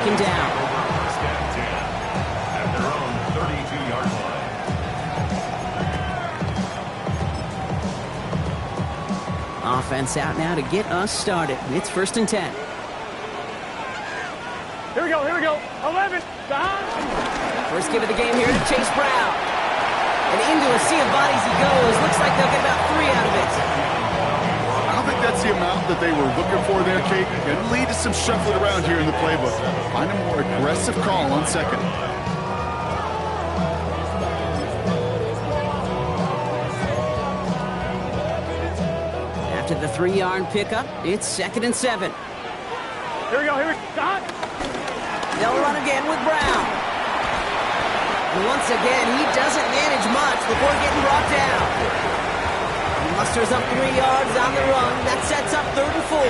Him down. At their own 32-yard line. Offense out now to get us started. It's 1st and 10. Here we go, 11, behind. First give of the game here to Chase Brown. And into a sea of bodies he goes. Looks like they'll get about 3 out of it. I don't think that's the amount that they were looking for there, Kate. Going to lead to some shuffling around here in the playbook. Find a more aggressive call on second. After the 3-yard pickup, it's 2nd and 7. Here we go, behind. They'll run again with Brown. And once again, he doesn't manage much before getting brought down. He musters up 3 yards on the run. That sets up 3rd and 4.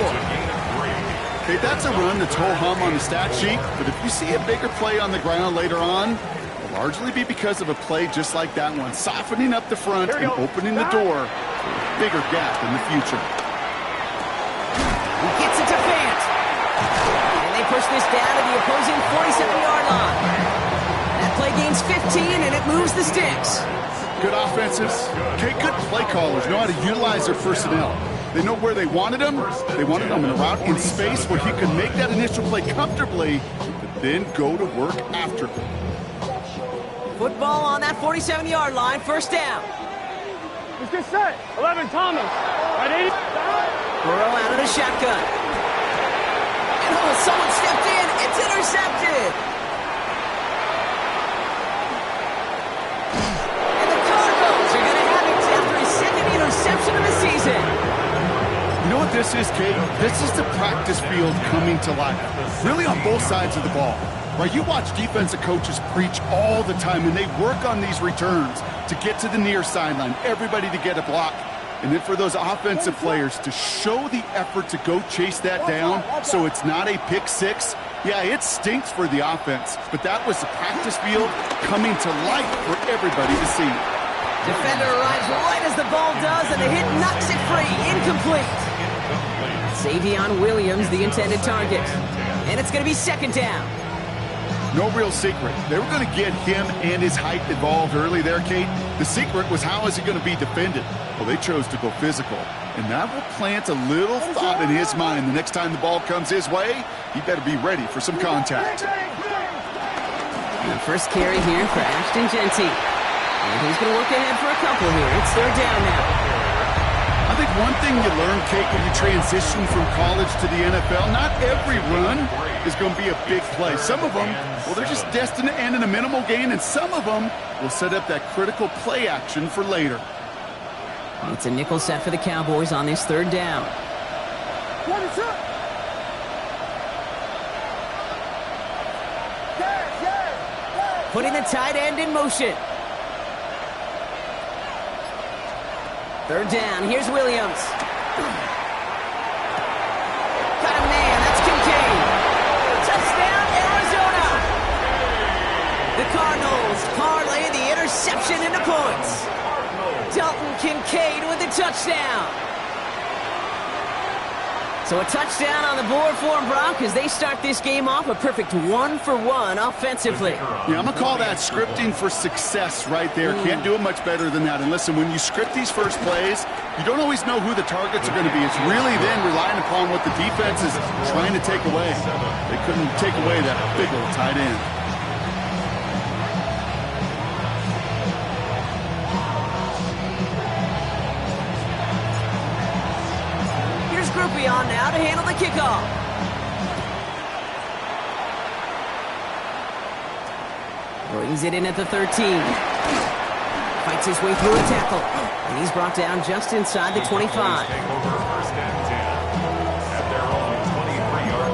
Okay, that's a run that's ho-hum on the stat sheet, but if you see a bigger play on the ground later on, it'll largely be because of a play just like that one, softening up the front and opening the door for a bigger gap in the future. He gets it to Fant. And they push this down to the opposing 47-yard line. That play gains 15, and it moves the sticks. Good offensives. Okay, good play callers know how to utilize their personnel. They know where they wanted them. They wanted them in a route in space where he could make that initial play comfortably, but then go to work after. Football on that 47-yard line, 1st down. Let's get set. 11, Thomas. Ready? Burrow out of the shotgun. And oh, someone stepped in. It's intercepted. And the Cardinals are going to have it after his 2nd interception of the season. You know what this is, Kate? This is the practice field coming to life. Really on both sides of the ball. Right, you watch defensive coaches preach all the time, and they work on these returns to get to the near sideline, everybody to get a block. And then for those offensive players to show the effort to go chase that down so it's not a pick six, yeah, it stinks for the offense. But that was the practice field coming to life for everybody to see. Defender arrives right as the ball does, and the hit knocks it free. Incomplete. Savion Williams, the intended target. And it's going to be 2nd down. No real secret. They were going to get him and his height involved early there, Kate. The secret was how is he going to be defended? Well, they chose to go physical. And that will plant a little thought in his mind. The next time the ball comes his way, he better be ready for some contact. And the first carry here for Ashton Jeanty. And he's going to look ahead for a couple here. It's 3rd down now. I think one thing you learn, Kate, when you transition from college to the NFL, not every run is going to be a big play. Some of them, well, they're just destined to end in a minimal gain, and some of them will set up that critical play action for later. It's a nickel set for the Cowboys on this 3rd down. Putting the tight end in motion. 3rd down. Here's Williams. Got a man. That's Kincaid. Touchdown, Arizona. The Cardinals parlay the interception into points. Dalton Kincaid with the touchdown. So a touchdown on the board for them, Brock, as they start this game off a perfect 1-for-1 offensively. Yeah, I'm going to call that scripting for success right there. Can't do it much better than that. And listen, when you script these first plays, you don't always know who the targets are going to be. It's really then relying upon what the defense is trying to take away. They couldn't take away that big old tight end. Groupie on now to handle the kickoff. Brings it in at the 13. Fights his way through a tackle. And he's brought down just inside the 25. Take over 1st and 10 at their own 23-yard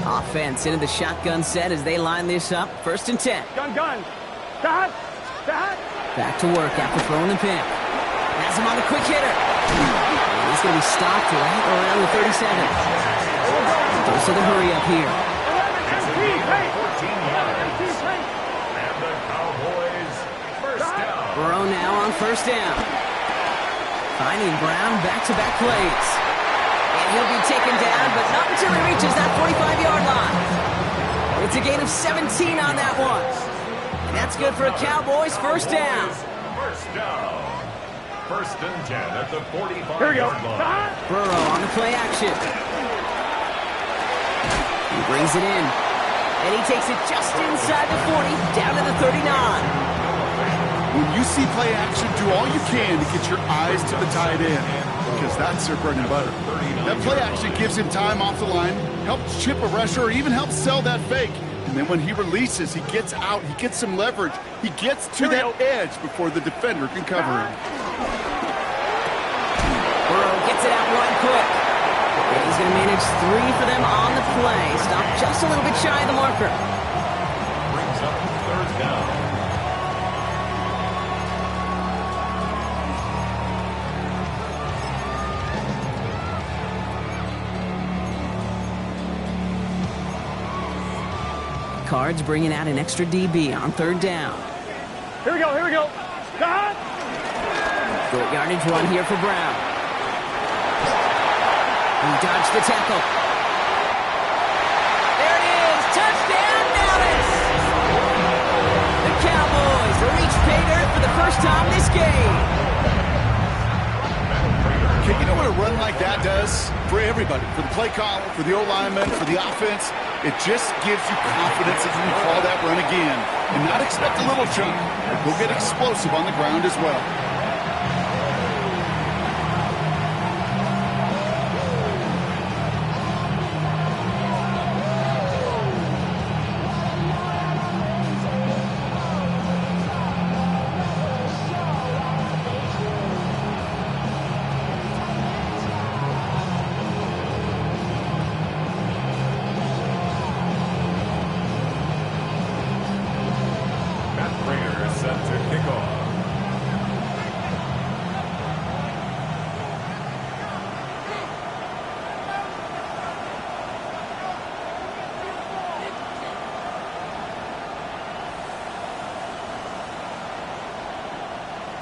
line. Offense into the shotgun set as they line this up. 1st and 10. Gun. Dad. Back to work after throwing the pick. Has him on the quick hitter. And he's going to be stopped right around the 37. Goes to the hurry up here. 14 yards. And the Cowboys 1st down. Burrow now on 1st down. Finding Brown back-to-back plays. And he'll be taken down, but not until he reaches that 45-yard line. It's a gain of 17 on that one. And that's good for a Cowboys first down. First down. First and 10 at the 45-yard Here we go. line. Burrow on the play action. He brings it in. And he takes it just inside the 40, down to the 39. When you see play action, do all you can to get your eyes to the tight end, because that's their bread and butter. That play action gives him time off the line, helps chip a rusher, or even helps sell that fake. And then when he releases, he gets out, he gets some leverage, he gets to that edge before the defender can cover him. Burrow gets it out right quick. And he's going to manage 3 for them on the play. Stop just a little bit shy of the marker. Brings up third down. Cards bringing out an extra DB on third down. Here we go. Here we go. Short yardage run here for Brown. He dodged the tackle. There it is. Touchdown, Dallas. The Cowboys reach pay dirt for the first time this game. Okay, you know what a run like that does for everybody? For the play call, for the O-lineman, for the offense? It just gives you confidence that you can call that run again and not expect a little chunk. Go get explosive on the ground as well.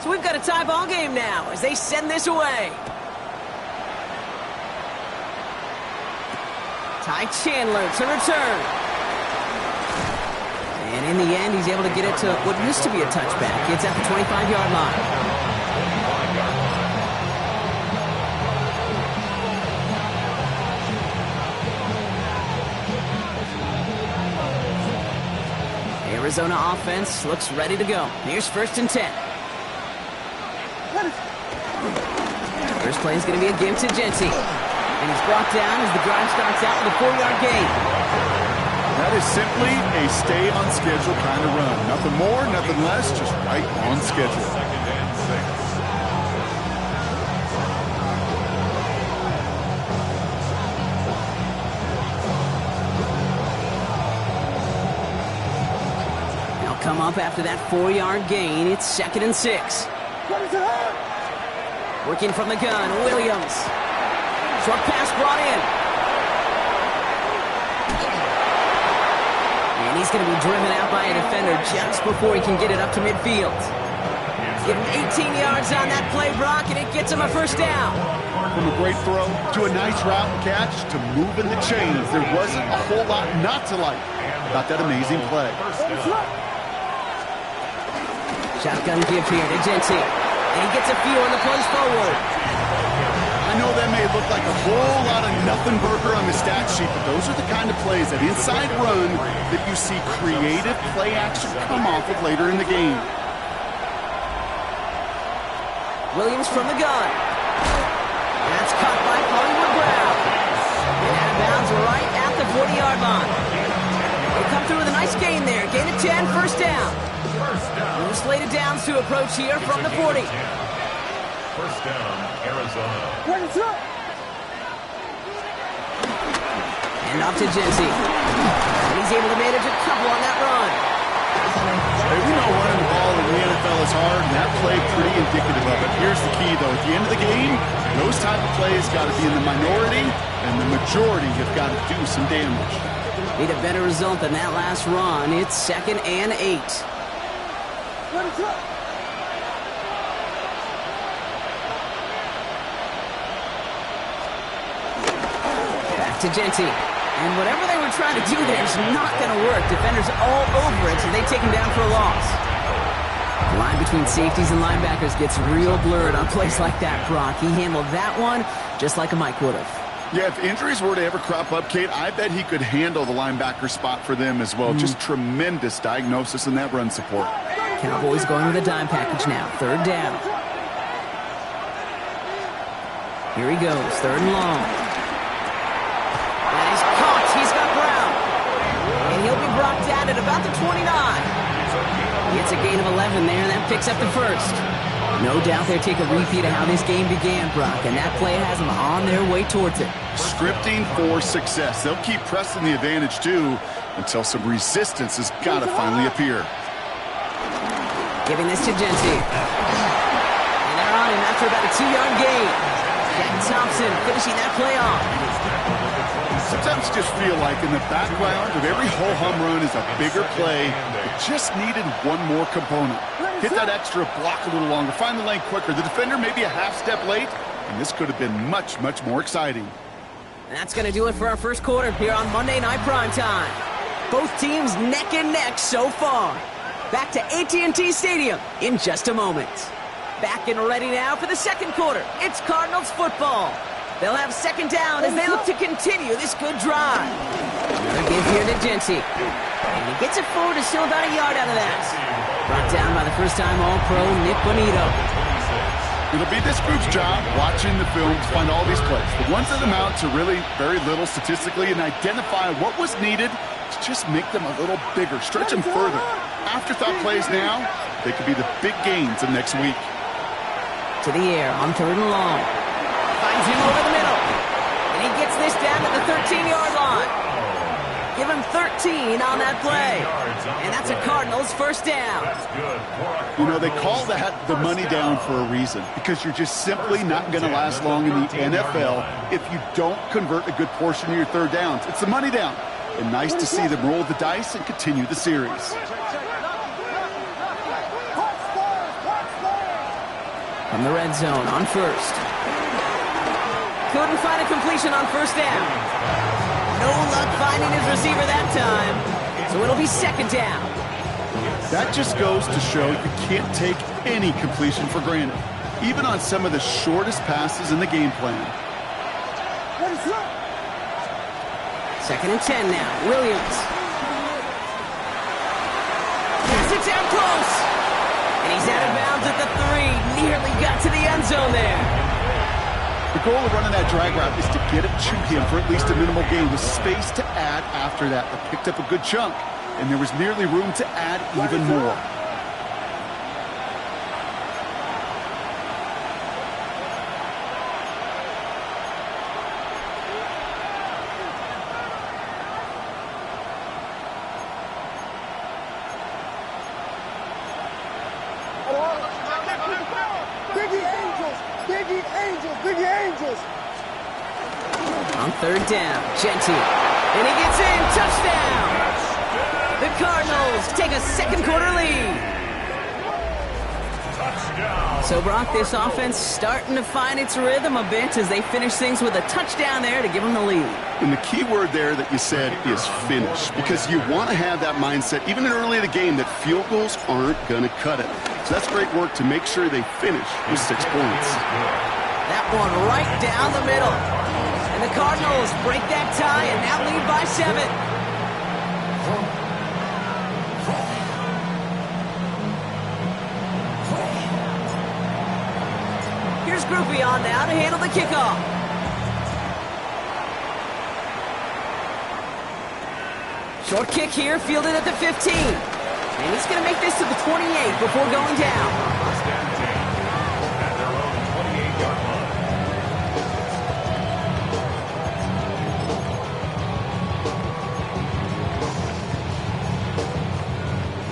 So we've got a tie ball game now as they send this away. Ty Chandler to return. And in the end, he's able to get it to what used to be a touchback. It's at the 25-yard line. Arizona offense looks ready to go. Here's first and 10. First play is going to be a give to Jency. And he's brought down as the drive starts out with a 4-yard gain. That is simply a stay on schedule kind of run. Nothing more, nothing less, just right on schedule. Second and 6. They'll come up after that 4-yard gain. It's second and 6. Working from the gun, Williams. Short pass brought in. And he's going to be driven out by a defender just before he can get it up to midfield. Get him 18 yards on that play, Brock, and it gets him a first down. From a great throw to a nice route and catch to moving the chains, there wasn't a whole lot not to like about that amazing play. Shotgun give here to Jency. And he gets a feel on the plunge forward. I know that may look like a whole lot of nothing burger on the stat sheet, but those are the kind of plays, that inside run, that you see creative play action come off of later in the game. Williams from the gun. That's caught by Hollywood Brown. And out of bounds right at the 40-yard line. They come through with a nice gain there. Gain of 10, first down. New slated downs to approach here from the 40. First down, Arizona. And off to Jency. And he's able to manage a couple on that run. Hey, we know running the ball in the NFL is hard, and that play pretty indicative of it. Here's the key, though. At the end of the game, those type of plays got to be in the minority, and the majority have got to do some damage. Need a better result than that last run. It's second and 8. Back to Genty. And whatever they were trying to do there is not going to work. Defenders all over it, so they take him down for a loss. The line between safeties and linebackers gets real blurred on plays like that, Brock. He handled that one just like a Mike would have. Yeah, if injuries were to ever crop up, Kate, I bet he could handle the linebacker spot for them as well. Just tremendous diagnosis in that run support. Cowboys going with a dime package now. 3rd down. Here he goes. 3rd and long. And he's caught. He's got Brown. And he'll be brought down at about the 29. Gets a gain of 11 there, and that picks up the first. No doubt they'll take a repeat of how this game began, Brock, and that play has them on their way towards it. Scripting for success. They'll keep pressing the advantage, too, until some resistance has got to finally appear. Giving this to Genty. And they're on him after about a 2-yard gain. Jack Thompson finishing that play off. Sometimes you just feel like in the background of every ho-hum run is a bigger play. It just needed one more component. Hit that extra block a little longer. Find the lane quicker. The defender maybe a half step late, and this could have been much, much more exciting. And that's going to do it for our first quarter here on Monday Night Primetime. Both teams neck and neck so far. Back to AT&T Stadium in just a moment. Back and ready now for the second quarter. It's Cardinals football. They'll have 2nd down as they look to continue this good drive. Another give here to Genty. And he gets it forward to still about a yard out of that. Brought down by the first-time All-Pro Nick Bonito. It'll be this group's job watching the film to find all these plays. The ones that amount to really very little statistically and identify what was needed to just make them a little bigger, stretch them further. Afterthought plays now, they could be the big gains of next week. To the air on 3rd and long. Finds him over the middle. And he gets this down at the 13-yard line. Give him 13 on that play. And that's a Cardinals first down. You know, they call that the money down for a reason, because you're just simply not going to last long in the NFL if you don't convert a good portion of your 3rd downs. It's the money down. And nice to see them roll the dice and continue the series. From the red zone on 1st. Couldn't find a completion on 1st down. No luck finding his receiver that time. So it'll be 2nd down. That just goes to show you can't take any completion for granted, even on some of the shortest passes in the game plan. 2nd and 10 now. Williams. Pass it down close. And he's out of bounds at the 3. Nearly got to the end zone there. The goal of running that drag route is to get it to him for at least a minimal gain with space to add after that. They picked up a good chunk, and there was nearly room to add even more. On 3rd down, Genty. And he gets in. Touchdown! The Cardinals take a second quarter lead. So, Brock, this offense starting to find its rhythm a bit as they finish things with a touchdown there to give them the lead. And the key word there that you said is finish, because you want to have that mindset, even early in the game, that field goals aren't going to cut it. So that's great work to make sure they finish with 6 points. That one right down the middle. And the Cardinals break that tie and now lead by 7. Here's Groupie on now to handle the kickoff. Short kick here, fielded at the 15. And he's going to make this to the 28 before going down. First and 10 at their own 28-yard line.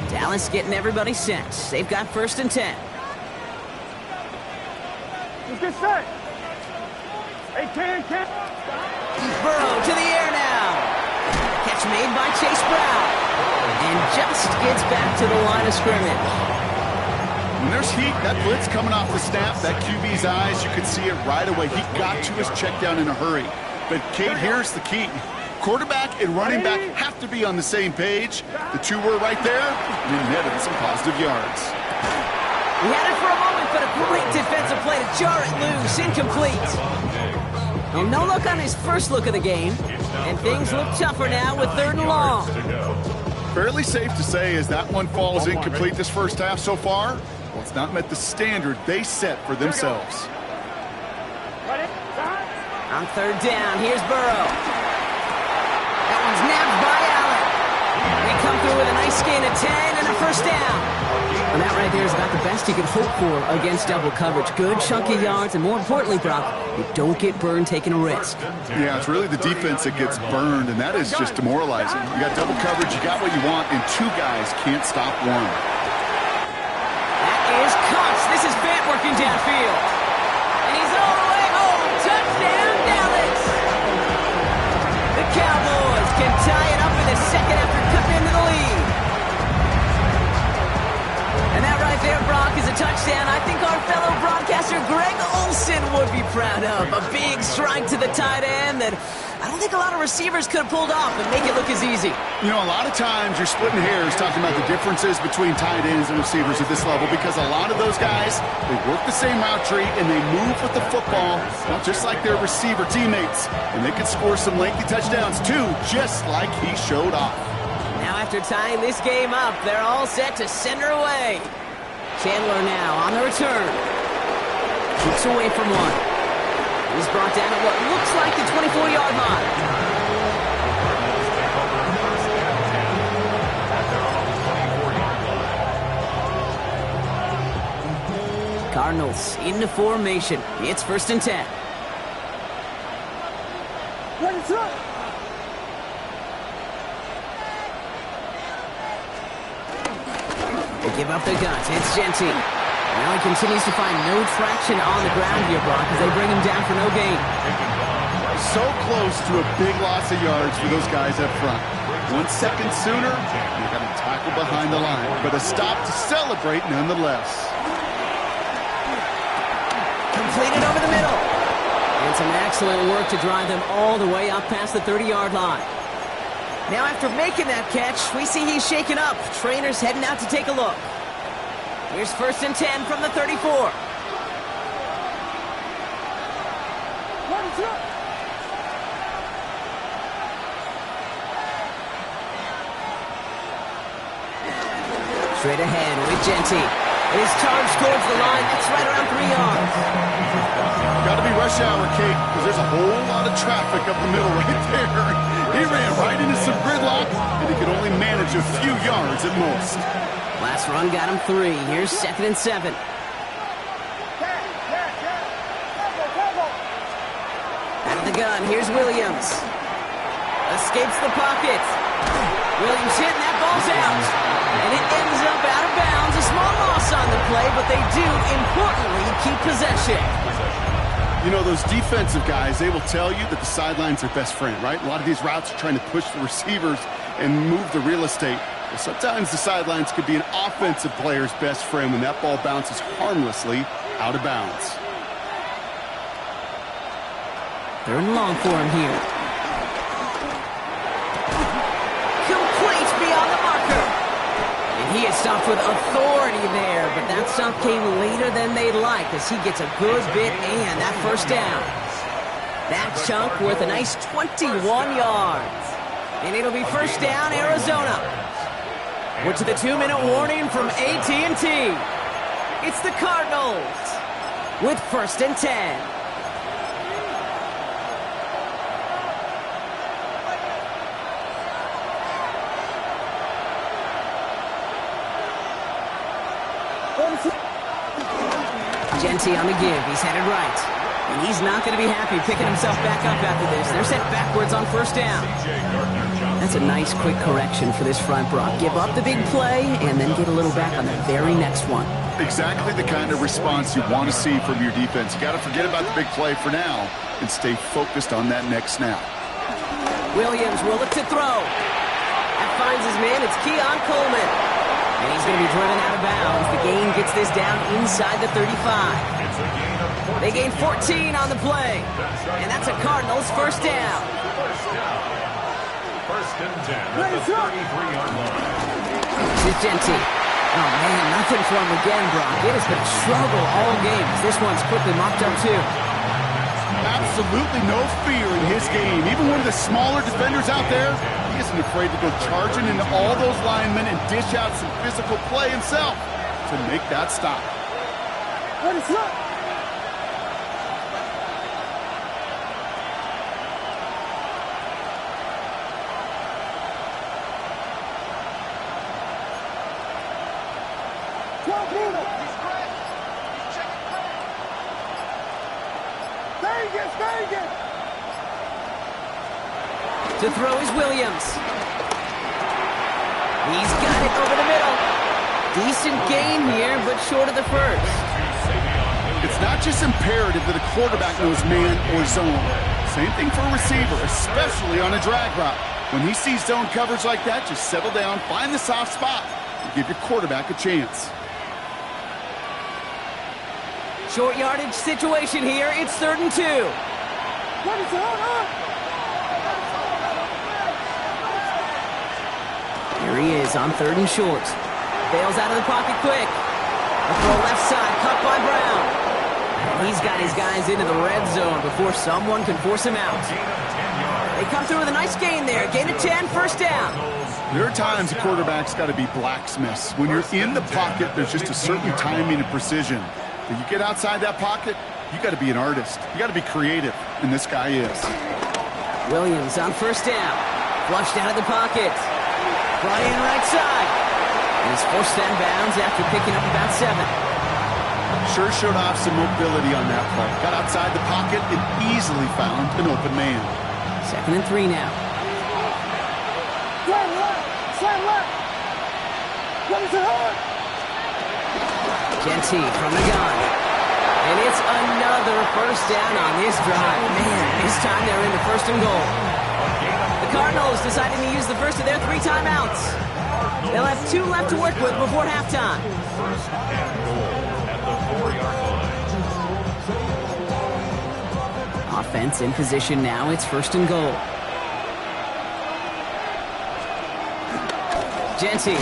Dallas getting everybody set. They've got 1st and 10. Let's get set. Hey, can. Burrow to the air now. Catch made by Chase Brown. And just gets back to the line of scrimmage. When there's heat, that blitz coming off the snap, that QB's eyes, you could see it right away. He got to his check down in a hurry. But, Kate, here's the key. Quarterback and running back have to be on the same page. The two were right there, and it netted some positive yards. He had it for a moment, but a great defensive play to jar it loose. Incomplete. Well, no look on his first look of the game, and things look tougher now with 3rd and long. Fairly safe to say as that one falls incomplete this first half so far, well, it's not met the standard they set for themselves. On 3rd down, here's Burrow. That one's nabbed by Allen. They come through with a nice gain of 10 and a first down. And that right there is about the best you can hope for against double coverage. Good chunky yards, and more importantly, Brock, you don't get burned taking a risk. Yeah, it's really the defense that gets burned, and that is just demoralizing. You got double coverage, you got what you want, and 2 guys can't stop one. That is Cox. This is Fant working downfield. And he's all the way home. Touchdown, Dallas. The Cowboys can tie it up in the second after cutting into the lead. And that right there, Brock, is a touchdown I think our fellow broadcaster Greg Olsen would be proud of. A big strike to the tight end that I don't think a lot of receivers could have pulled off and make it look as easy. You know, a lot of times you're splitting hairs talking about the differences between tight ends and receivers at this level because a lot of those guys, they work the same route tree and they move with the football, well, just like their receiver teammates. And they can score some lengthy touchdowns too, just like he showed off. Now after tying this game up, they're all set to send her away. Chandler now on the return. Keeps away from one. He's brought down at what looks like the 24-yard line. Cardinals into formation. It's 1st and 10. They give up the guns. It's Genty. Now he continues to find no traction on the ground here, Brock, as they bring him down for no gain. So close to a big loss of yards for those guys up front. 1 second sooner, they got a tackle behind the line, but a stop to celebrate nonetheless. Completed over the middle. And some excellent work to drive them all the way up past the 30-yard line. Now after making that catch, we see he's shaken up. Trainer's heading out to take a look. Here's 1st and 10 from the 34. Straight ahead with Genty. His charge towards the line. That's right around 3 yards. Got to be rush hour, Kate, because there's a whole lot of traffic up the middle right there. He ran right into some gridlock, and he could only manage a few yards at most. Last run got him 3. Here's 2nd and 7. Out of the gun, here's Williams. Escapes the pocket. Williams hit, and that ball's out. And it ends up out of bounds. A small loss on the play, but they do, importantly, keep possession. You know, those defensive guys, they will tell you that the sideline's their best friend, right? A lot of these routes are trying to push the receivers and move the real estate. Well, sometimes the sidelines could be an offensive player's best friend when that ball bounces harmlessly out of bounds. 3rd and long for him here. Complete beyond the marker. And he is stopped with authority there, but that stop came later than they'd like as he gets a good bit and that first down. That chunk worth a nice 21 yards. And it'll be 1st down, Arizona. We're to the 2-minute warning from AT&T. It's the Cardinals with 1st and 10. Genty on the give. He's headed right. And he's not going to be happy picking himself back up after this. They're set backwards on 1st down. That's a nice quick correction for this front, Brock. Give up the big play and then get a little back on the very next one. Exactly the kind of response you want to see from your defense. You got to forget about the big play for now and stay focused on that next snap. Williams will look to throw. That finds his man. It's Keon Coleman. And he's going to be driven out of bounds. The gain gets this down inside the 35. It's a gain of They gain 14 on the play. And that's a Cardinals first down. First and 10 at the 33-yard line. This is Genty. Oh, man, nothing for him again, Brock. It has been a struggle all game. This one's quickly mopped up, too. Absolutely no fear in his game. Even one of the smaller defenders out there, he isn't afraid to go charging into all those linemen and dish out some physical play himself to make that stop. What is up? To throw is Williams. He's got it over the middle. Decent gain here, but short of the first. It's not just imperative that a quarterback knows man or zone. Same thing for a receiver, especially on a drag route. When he sees zone coverage like that, just settle down, find the soft spot, and give your quarterback a chance. Short yardage situation here. It's 3rd and 2. What is going on? Here he is on 3rd and short. Bails out of the pocket quick. A throw left side, caught by Brown. And he's got his guys into the red zone before someone can force him out. They come through with a nice gain there. Gain of 10, first down. There are times a quarterback's got to be blacksmiths. When you're in the pocket, there's just a certain timing and precision. When you get outside that pocket, you got to be an artist. You got to be creative, and this guy is. Williams on first down. Flushed out of the pocket. Brought in right side. And he's forced out of bounds after picking up about 7. Sure showed off some mobility on that play. Got outside the pocket and easily found an open man. 2nd and 3 now. Slam left! Slam left! What is it on? Genty from the gun. And it's another first down on this drive. Man, this time they're into 1st and goal. The Cardinals deciding to use the first of their 3 timeouts. They'll have 2 left to work with before halftime. First and goal at the 4-yard line. Offense in position now. It's 1st and goal. Genty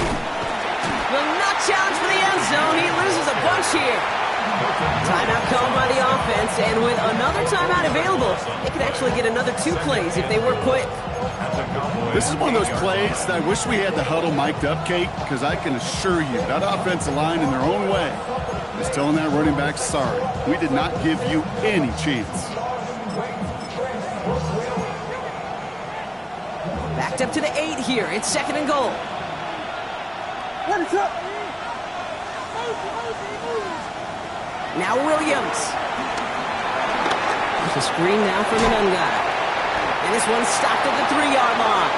will not challenge for the end zone. He loses a bunch here. Timeout called by the offense, and with another timeout available, they could actually get another 2 plays if they were quick. This is one of those plays that I wish we had the huddle mic'd up, Kate, because I can assure you that offensive line in their own way is telling that running back, sorry, we did not give you any chance. Backed up to the 8 here. It's 2nd and goal. What is up? Now Williams. There's a screen now from the gun guy. And this one's stopped at the 3-yard line.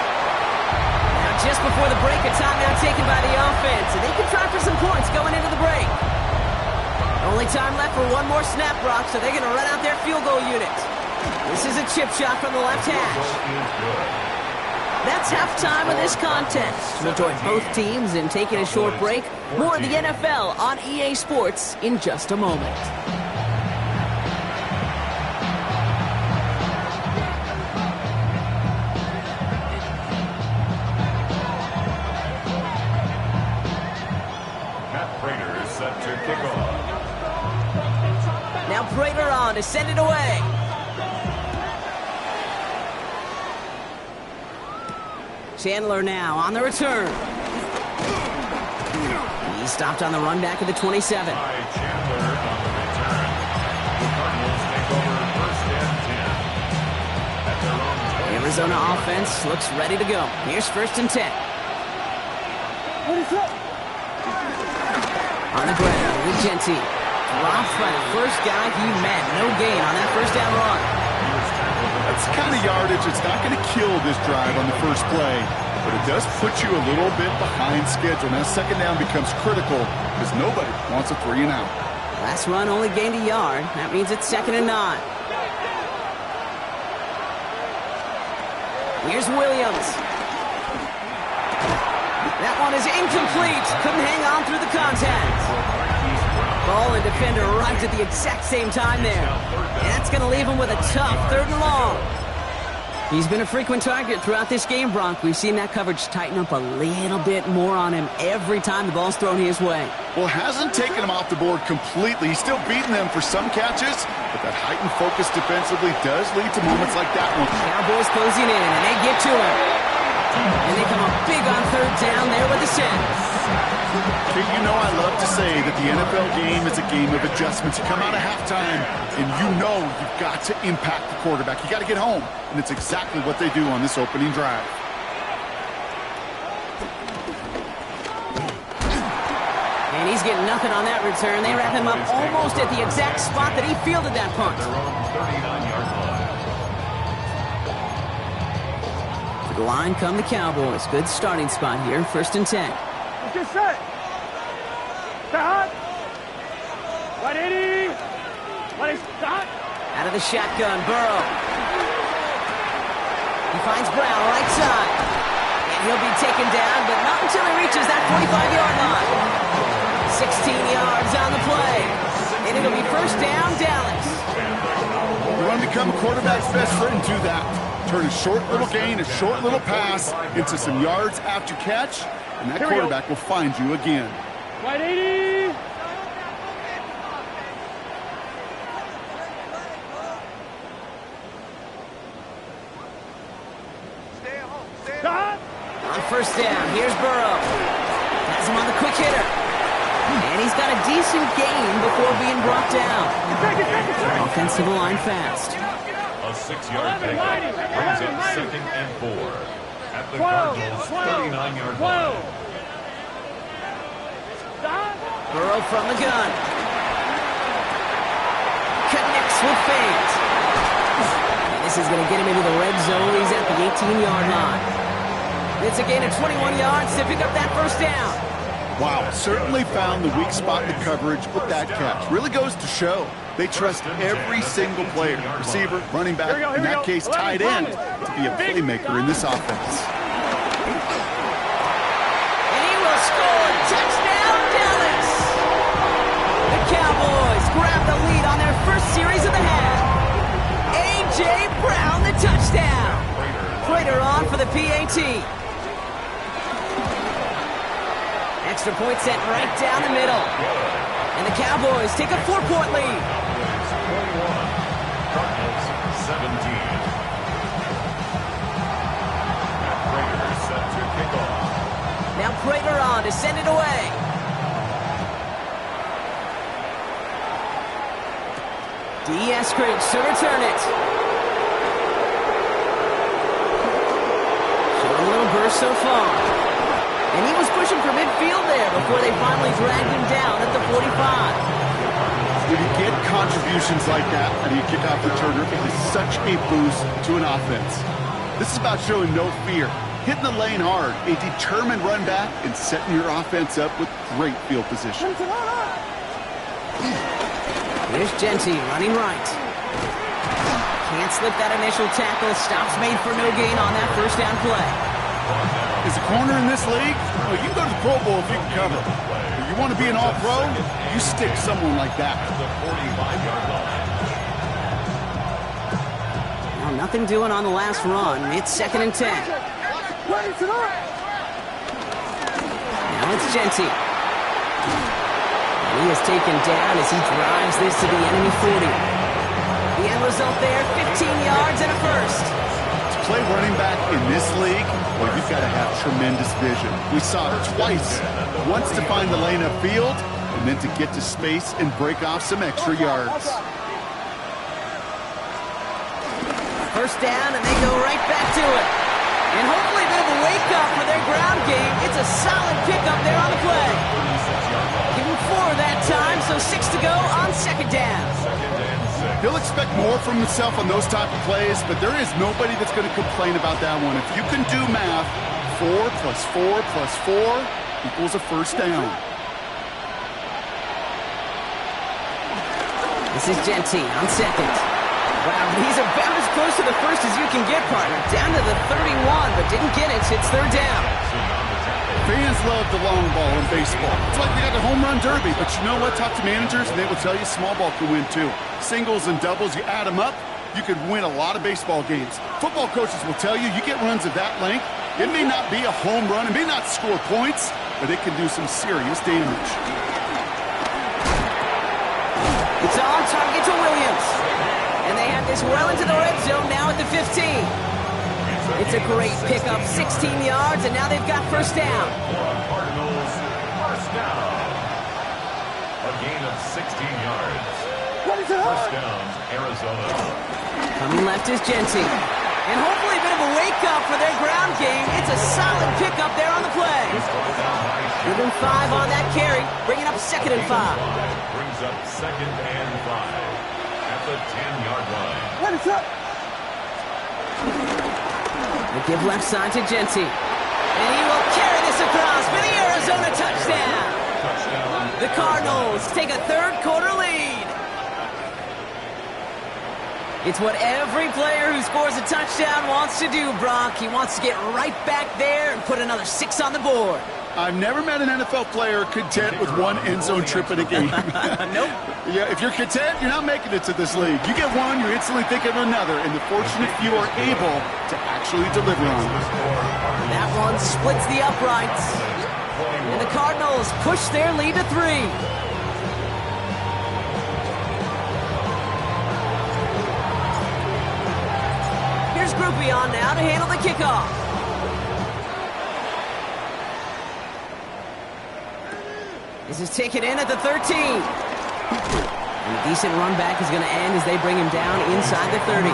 Now just before the break, a timeout taken by the offense. And they can try for some points going into the break. Only time left for one more snap, Brock, so they're going to run out their field goal unit. This is a chip shot from the left hash. That's halftime of this contest. We'll join both teams in taking a short break. More of the NFL on EA Sports in just a moment. Matt Prater is set to kick off. Now Prater on to send it away. Chandler now on the return. He's stopped on the run back of the 27. By Chandler on the return. The Cardinals take over 1st and 10 at their own 20. Arizona offense looks ready to go. Here's 1st and 10. What is up? On the ground with Genty. Dropped by the first guy he met. No gain on that first down run. That's the kind of yardage that's not going to kill this drive on the first play, but it does put you a little bit behind schedule. Now 2nd down becomes critical because nobody wants a 3 and out. Last run only gained a yard. That means it's 2nd and 9. Here's Williams. That one is incomplete. Couldn't hang on through the contact. Ball and defender arrived at the exact same time there. And that's going to leave him with a tough 3rd and long. He's been a frequent target throughout this game, Bronk. We've seen that coverage tighten up a little bit more on him every time the ball's thrown his way. Well, hasn't taken him off the board completely. He's still beating them for some catches, but that heightened focus defensively does lead to moments like that one. Cowboys closing in, and they get to him. And they come up big on 3rd down there with the send. Okay, you know I love to say that the NFL game is a game of adjustments. You come out of halftime, and you know you've got to impact the quarterback. You got to get home, and it's exactly what they do on this opening drive. And he's getting nothing on that return. They wrap him up almost at the exact spot that he fielded that punt. Their own 39-yard line. To the line come the Cowboys. Good starting spot here. 1st and 10. Let's get set. Stay hot. Right 80. Right stop. Out of the shotgun, Burrow. He finds Brown right side. And he'll be taken down, but not until he reaches that 45-yard line. 16 yards on the play. And it'll be 1st down, Dallas. You want to become a quarterback's best friend, do that. Turn a short little gain, a short little pass into some yards after catch, and that quarterback will find you again. Right 80. Stop. On 1st down, here's Burrow. Has him on the quick hitter. And he's got a decent gain before being brought down. Offensive line fast. A 6-yard pickup brings up 2nd and 4 at the Cardinals' 39-yard line. Burrow from the gun. Connects with feint. And this is going to get him into the red zone. He's at the 18-yard line. It's a gain of 21 yards to pick up that 1st down. Wow, certainly found the weak spot in the coverage with that catch. Really goes to show they trust every single player, receiver, running back, in that case tight end, to be a playmaker in this offense. And he will score. Touchdown, Dallas! The Cowboys grab the lead on their 1st series of the half. A.J. Brown, the touchdown. Prater on for the PAT. Extra point set right down the middle. And the Cowboys take a 4-point lead. Cardinals 17. Matt Prater set to kick off. Now Prater on to send it away. D. Eskridge to return it. Showing a little burst so far. And he was pushing for midfield there before they finally dragged him down at the 45. When you get contributions like that out of your kickoff returner, it is such a boost to an offense. This is about showing no fear, hitting the lane hard, a determined run back, and setting your offense up with great field position. Here's Genty running right. Can't slip that initial tackle. Stops made for no gain on that 1st down play. Is a corner in this league? Well, you can go to the Pro Bowl if you can cover. If you want to be an all-pro, you stick someone like that. The 45-yard line. Now nothing doing on the last run. It's 2nd and 10. Now it's Genty. He is taken down as he drives this to the enemy 40. The end result there, 15 yards and a 1st. To play running back in this league, well, you've got to have tremendous vision. We saw it twice. Once to find the lane upfield, and then to get to space and break off some extra yards. 1st down, and they go right back to it. And hopefully a bit of a wake-up for their ground game. It's a solid pickup there on the play. Give him 4 that time, so 6 to go on 2nd down. He'll expect more from himself on those type of plays, but there is nobody that's going to complain about that one. If you can do math, 4 plus 4 plus 4 equals a 1st down. This is Genty on 2nd. Wow, he's about as close to the 1st as you can get, partner. Down to the 31, but didn't get it. It's 3rd down. Fans love the long ball in baseball. It's like we got the home run derby, but you know what? Talk to managers, and they will tell you small ball can win too. Singles and doubles, you add them up, you could win a lot of baseball games. Football coaches will tell you, you get runs of that length, it may not be a home run, it may not score points, but it can do some serious damage. It's on target to Williams. And they have this well into the red zone now at the 15. It's a great pickup, 16 yards, and now they've got first down. Cardinals, first down. A gain of 16 yards. First down, Arizona. Coming left is Genty. And hopefully a bit of a wake-up for their ground game. It's a solid pickup there on the play. Give him 5 on that carry, bringing up 2nd and 5. Brings up 2nd and 5 at the 10-yard line. What is up? They give left side to Genty. And he will carry this across for the Arizona touchdown. The Cardinals take a third-quarter lead. It's what every player who scores a touchdown wants to do, Brock. He wants to get right back there and put another 6 on the board. I've never met an NFL player content with one end zone trip in a game. Nope. Yeah, if you're content, you're not making it to this league. You get one, you're instantly thinking of another, and the fortunate few are able to actually deliver on it. That one splits the uprights. And the Cardinals push their lead to 3. Here's Groupie on now to handle the kickoff. This is taken in at the 13. And a decent run back is going to end as they bring him down inside the 30.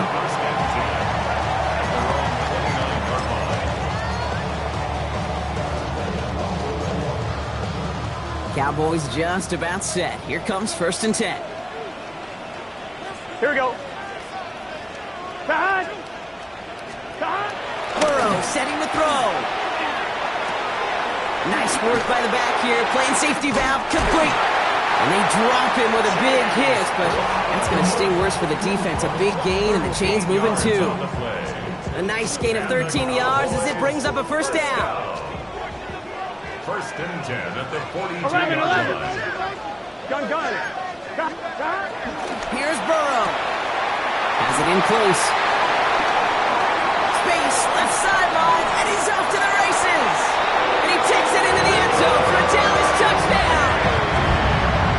Cowboys just about set. Here comes 1st and 10. Here we go. Cut! Burrow setting the throw. Nice work by the back here. Playing safety valve complete. And they drop him with a big hit, but that's going to sting worse for the defense. A big gain, and the chain's moving too. A nice gain of 13 yards as it brings up a first down. 1st and 10 at the 42-yard 11. line. Gun. Here's Burrow. Has it in close. Space, left sideline, and he's off to the races. And he takes it into the end zone for a Dallas touchdown.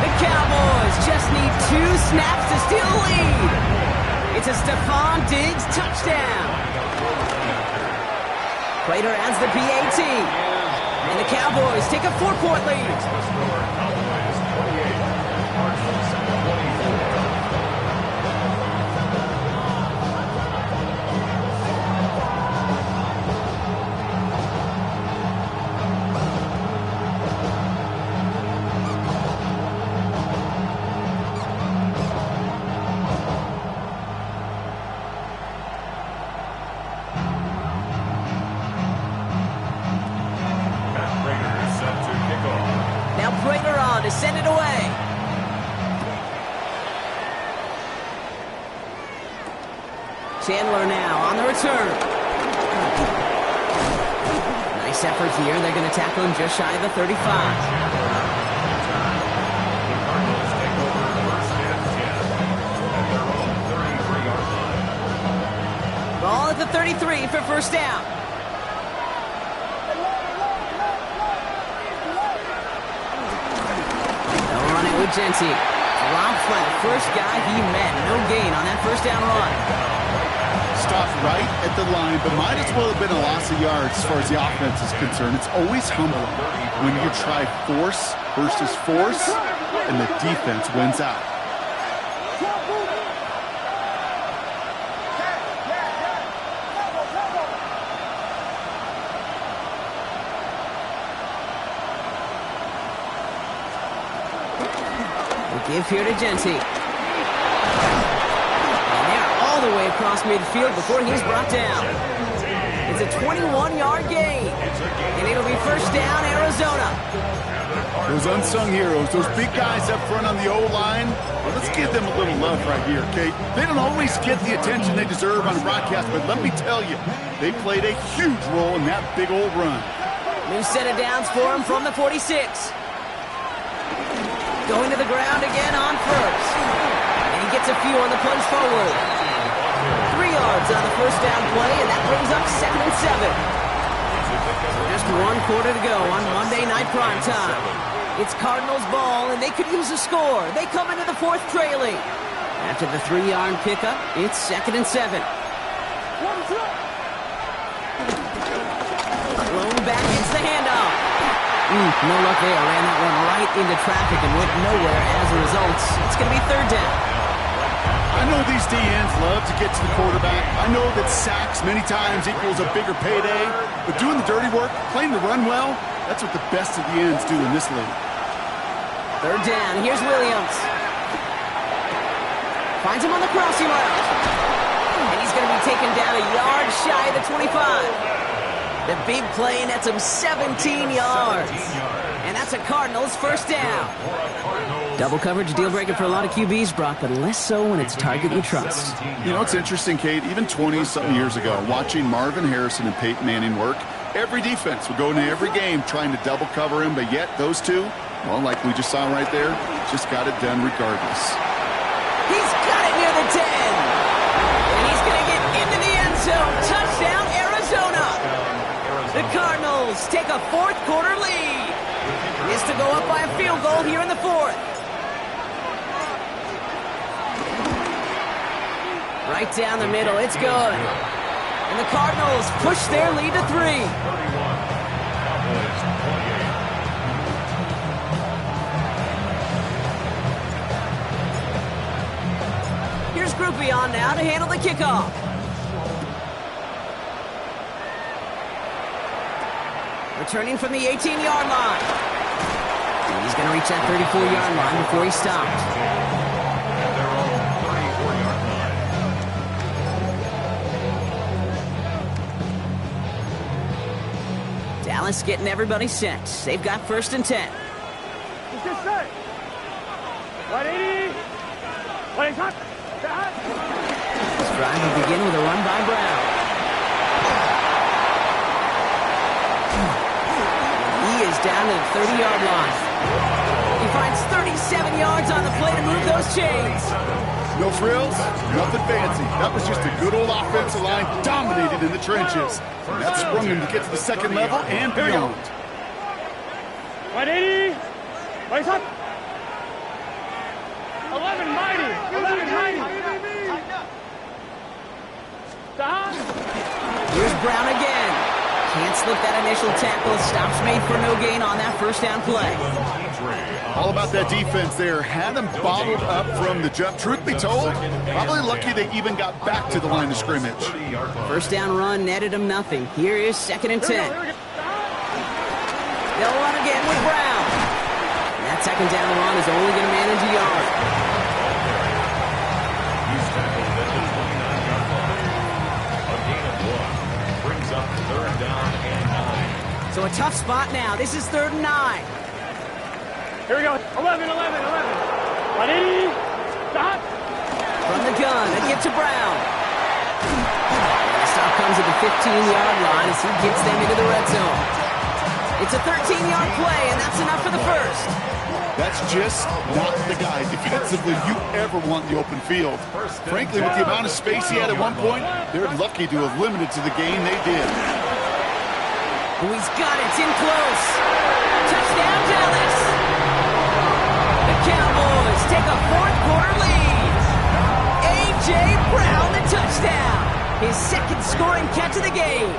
The Cowboys just need 2 snaps to steal the lead. It's a Stephon Diggs touchdown. Prater adds the PAT. And the Cowboys take a 4-point lead. Cowboys 28, Cardinals 24. Prater on to send it away. Chandler now on the return. Nice effort here. They're going to tackle him just shy of the 35. The Cardinals take over 1st and 10 at their own 33-yard line. Ball at the 33 for first down. Genty dropped by the first guy he met. No gain on that first down run. Stopped right at the line, but might as well have been a loss of yards as far as the offense is concerned. It's always humbling when you try force versus force, and the defense wins out. Give here to Genty. And they're all the way across midfield before he's brought down. It's a 21-yard gain. And it'll be first down, Arizona. Those unsung heroes, those big guys up front on the O-line, well, let's give them a little love right here, Kate. They don't always get the attention they deserve on broadcast, but let me tell you, they played a huge role in that big old run. New set of downs for him from the 46. Going to the ground again on first. And he gets a few on the plunge forward. 3 yards on the first down play, and that brings up 2nd and 7. So just 1 quarter to go on Monday Night Primetime. It's Cardinals ball, and they could use a score. They come into the 4th trailing. After the 3-yard pickup, it's 2nd and 7. Thrown back, it's the handoff. No luck there. Ran that one right into traffic and went nowhere as a result. It's going to be 3rd down. I know these DNs love to get to the quarterback. I know that sacks many times equals a bigger payday. But doing the dirty work, playing the run well, that's what the best of the ends do in this league. 3rd down. Here's Williams. Finds him on the crossing route. And he's going to be taken down a yard shy of the 25. The big play nets him 17 yards. And that's a Cardinals 1st down. Double coverage, deal breaker for a lot of QBs, Brock, but less so when it's a target you trust. You know, it's interesting, Kate, even 20-something years ago, watching Marvin Harrison and Peyton Manning work, every defense would go into every game trying to double cover him, but yet those two, well, like we just saw right there, just got it done regardless. He's got it near the 10. And he's going to get into the end zone. Touchdown, Arizona. The Cardinals take a 4th quarter lead. Is to go up by a field goal here in the 4th. Right down the middle, it's good. And the Cardinals push their lead to 3. Here's Groupie on now to handle the kickoff. Returning from the 18-yard line. And he's going to reach that 34-yard line before he stops. Dallas getting everybody set. They've got 1st and 10. Let's get set. 180. 180. This drive will begin with a run by Brown. He is down to the 30-yard line. He finds 37 yards on the play to move those chains. No frills, nothing fancy. That was just a good old offensive line dominated in the trenches. And that sprung him to get to the 2nd level and beyond. 180. Raise up. 11 mighty. 11 mighty. Stop. Here's Brown again. Can't slip that initial tackle. Stops made for no gain on that 1st down play. All about that defense there. Had them bottled up from the jump. Truth be told, probably lucky they even got back to the line of scrimmage. 1st down run netted him nothing. Here is 2nd and 10. They'll run again with Brown. And that 2nd down run is only going to manage a yard. He's tackled at the 29-yard line. A gain of 1 brings up 3rd down and 9. So a tough spot now. This is 3rd and 9. Here we go. 11. 180. Stop. From the gun, a get to Brown. And the stop comes at the 15-yard line as he gets them into the red zone. It's a 13-yard play, and that's enough for the 1st. That's just not the guy defensively you ever want in the open field. Frankly, with the amount of space he had at one point, they're lucky to have limited to the game they did. Oh, he's got it. It's in close. Touchdown, Dallas. The Cowboys take a 4th quarter lead. A.J. Brown, the touchdown. His 2nd scoring catch of the game.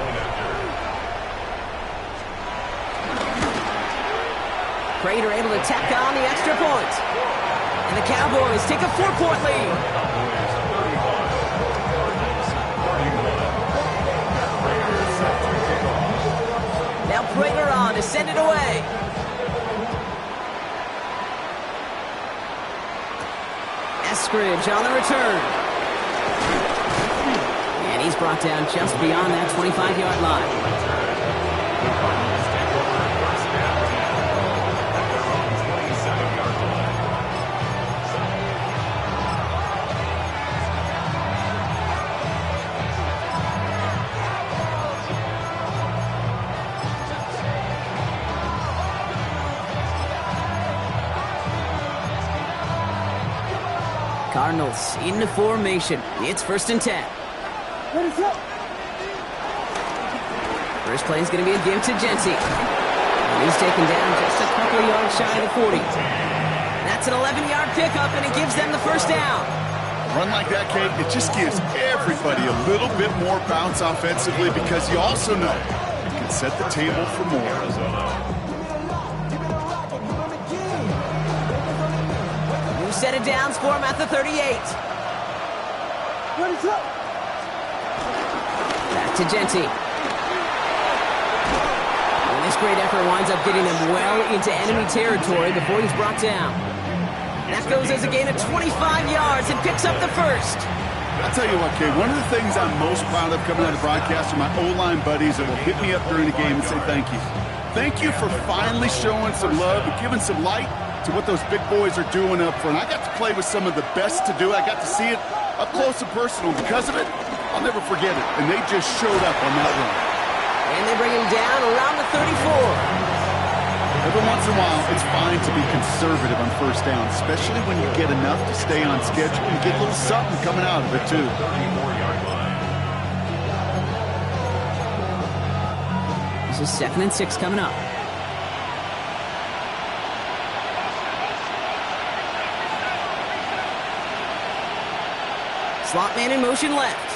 Prater able to tack on the extra point. And the Cowboys take a 4-point lead. Now Prater on to send it away. Eskridge on the return. And he's brought down just beyond that 25-yard line. Cardinals into formation. It's 1st and 10. First play is going to be a give to Gentry. And he's taken down just a couple of yards shy of the 40. That's an 11-yard pickup, and it gives them the first down. A run like that, Kate, it just gives everybody a little bit more bounce offensively because you also know it can set the table for more. New set of downs for him at the 38. Back to Gentry. And this great effort winds up getting him well into enemy territory before he's brought down. That goes as a gain of 25 yards and picks up the first. I'll tell you what, Kate, one of the things I'm most proud of coming out of the broadcast are my O-line buddies that will hit me up during the game and say thank you. Thank you for finally showing some love and giving some light to what those big boys are doing up front. I got to play with some of the best to do it. I got to see it up close and personal. Because of it, I'll never forget it. And they just showed up on that run. And they bring him down around the 34. Every once in a while, it's fine to be conservative on first down, especially when you get enough to stay on schedule and get a little something coming out of it, too. 34-yard line. This is 2nd and 6 coming up. Slot man in motion left.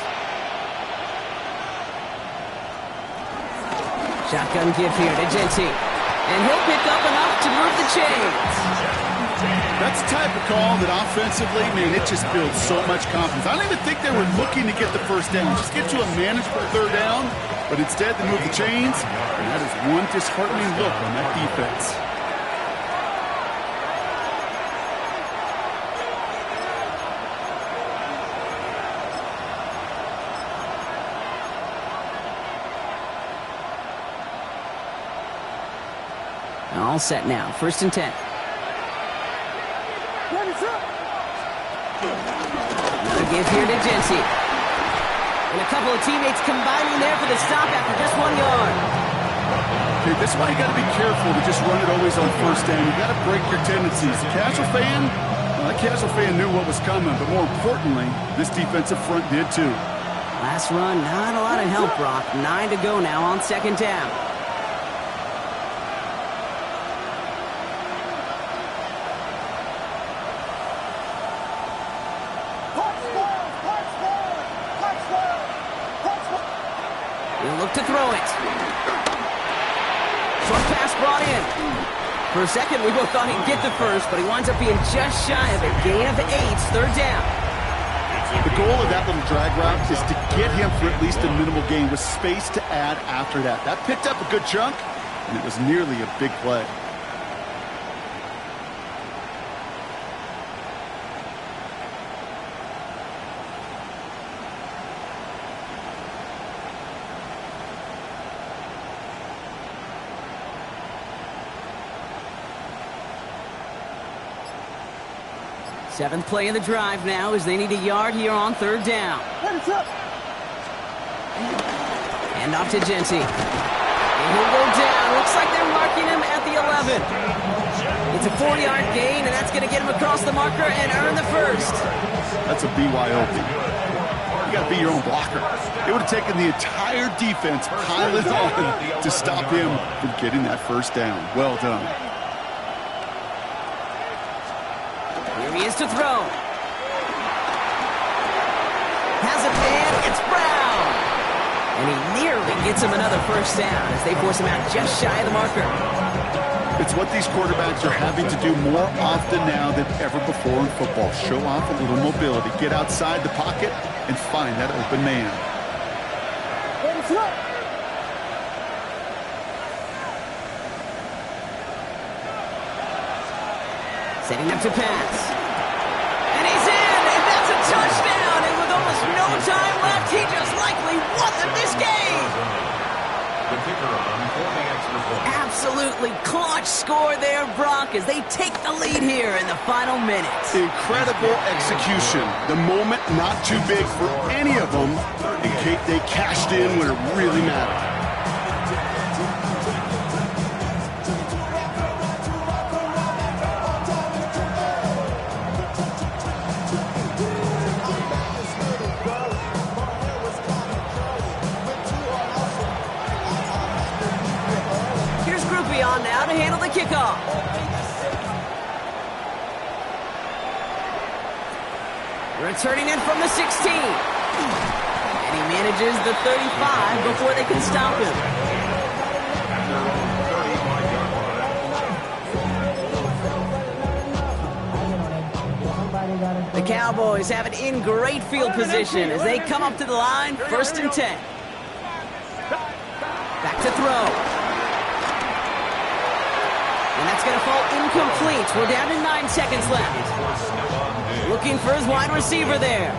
Shotgun give here to Gentry. And he'll pick up enough to move the chains. That's the type of call that offensively, man, it just builds so much confidence. I don't even think they were looking to get the first down. Just get to a manageable 3rd down, but instead they move the chains, and that is one disheartening look on that defense. All set now. 1st and 10. Another give here to Gentry. And a couple of teammates combining there for the stop after just 1 yard. Okay, this is why you got to be careful to just run it always on first down. You got to break your tendencies. The casual fan, well, the casual fan knew what was coming, but more importantly, this defensive front did too. Last run, not a lot of help, Brock. 9 to go now on 2nd down. To throw it. Short pass brought in. For a second, we both thought he'd get the first, but he winds up being just shy of it. Gain of 8, 3rd down. The goal of that little drag route is to get him for at least a minimal gain with space to add after that. That picked up a good chunk, and it was nearly a big play. Seventh play of the drive now as they need a yard here on 3rd down. And off to Gentry. And he'll go down. Looks like they're marking him at the 11. It's a 4-yard gain, and that's going to get him across the marker and earn the first. That's a BYOB. You got to be your own blocker. It would have taken the entire defense piled on to stop him from getting that first down. Well done. Here he is to throw. Has a man, it's Brown. And he nearly gets him another first down as they force him out just shy of the marker. It's what these quarterbacks are having to do more often now than ever before in football. Show off a little mobility, get outside the pocket, and find that open man. Setting up to pass. And he's in, and that's a touchdown. And with almost no time left, he just likely won them this game. The kicker on for the extra point. Absolutely clutch score there, Brock, as they take the lead here in the final minutes. Incredible execution. The moment not too big for any of them. And Kate, they cashed in when it really mattered. to handle the kickoff. Returning in from the 16. And he manages the 35 before they can stop him. The Cowboys have it in great field position as they come up to the line, 1st and 10. Back to throw. And that's going to fall incomplete. We're down to 9 seconds left. Looking for his wide receiver there.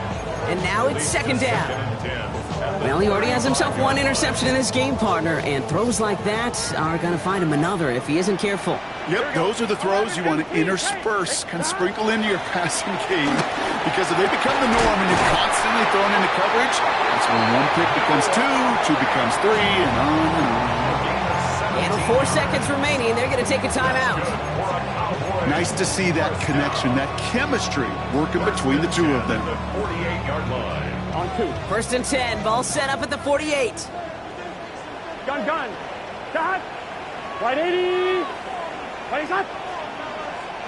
And now it's 2nd down. Well, he already has himself 1 interception in this game, partner, and throws like that are going to find him another if he isn't careful. Yep, those are the throws you want to intersperse, kind of sprinkle into your passing game, because if they become the norm and you're constantly thrown into coverage, that's when 1 pick becomes 2, 2 becomes 3, and on and on. And with 4 seconds remaining, they're going to take a timeout. Nice to see that connection, that chemistry working between the two of them. 48-yard line. On 2. 1st and 10, ball set up at the 48. Gun. Shot. Right 80. Right shot.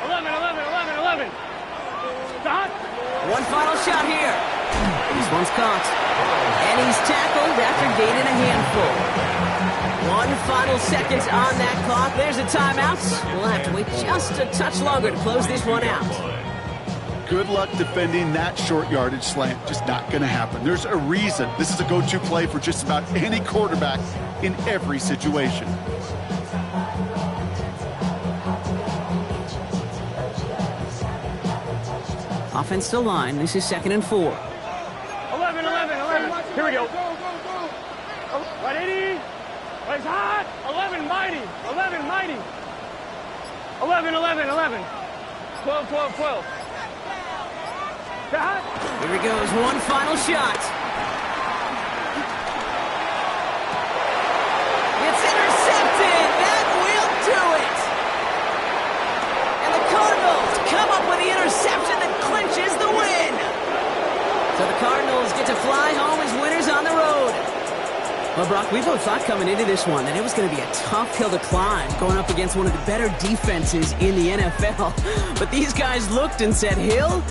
11. Shot. One final shot here. This one's caught. And he's tackled after gaining a handful. 1 final second on that clock. There's a timeout. We'll have to wait just a touch longer to close this one out. Good luck defending that short yardage slant. Just not going to happen. There's a reason this is a go-to play for just about any quarterback in every situation. Offense to line. This is 2nd and 4. 11. Here we go. Right 80. Right hot. 11 mighty. 11. 12. Shot. Here he goes. One final shot. It's intercepted. That will do it. And the Cardinals come up with the interception that clinches the win. So the Cardinals get to fly home as winners on the road. Well, Brock, we both thought coming into this one that it was going to be a tough hill to climb going up against one of the better defenses in the NFL. But these guys looked and said, Hill?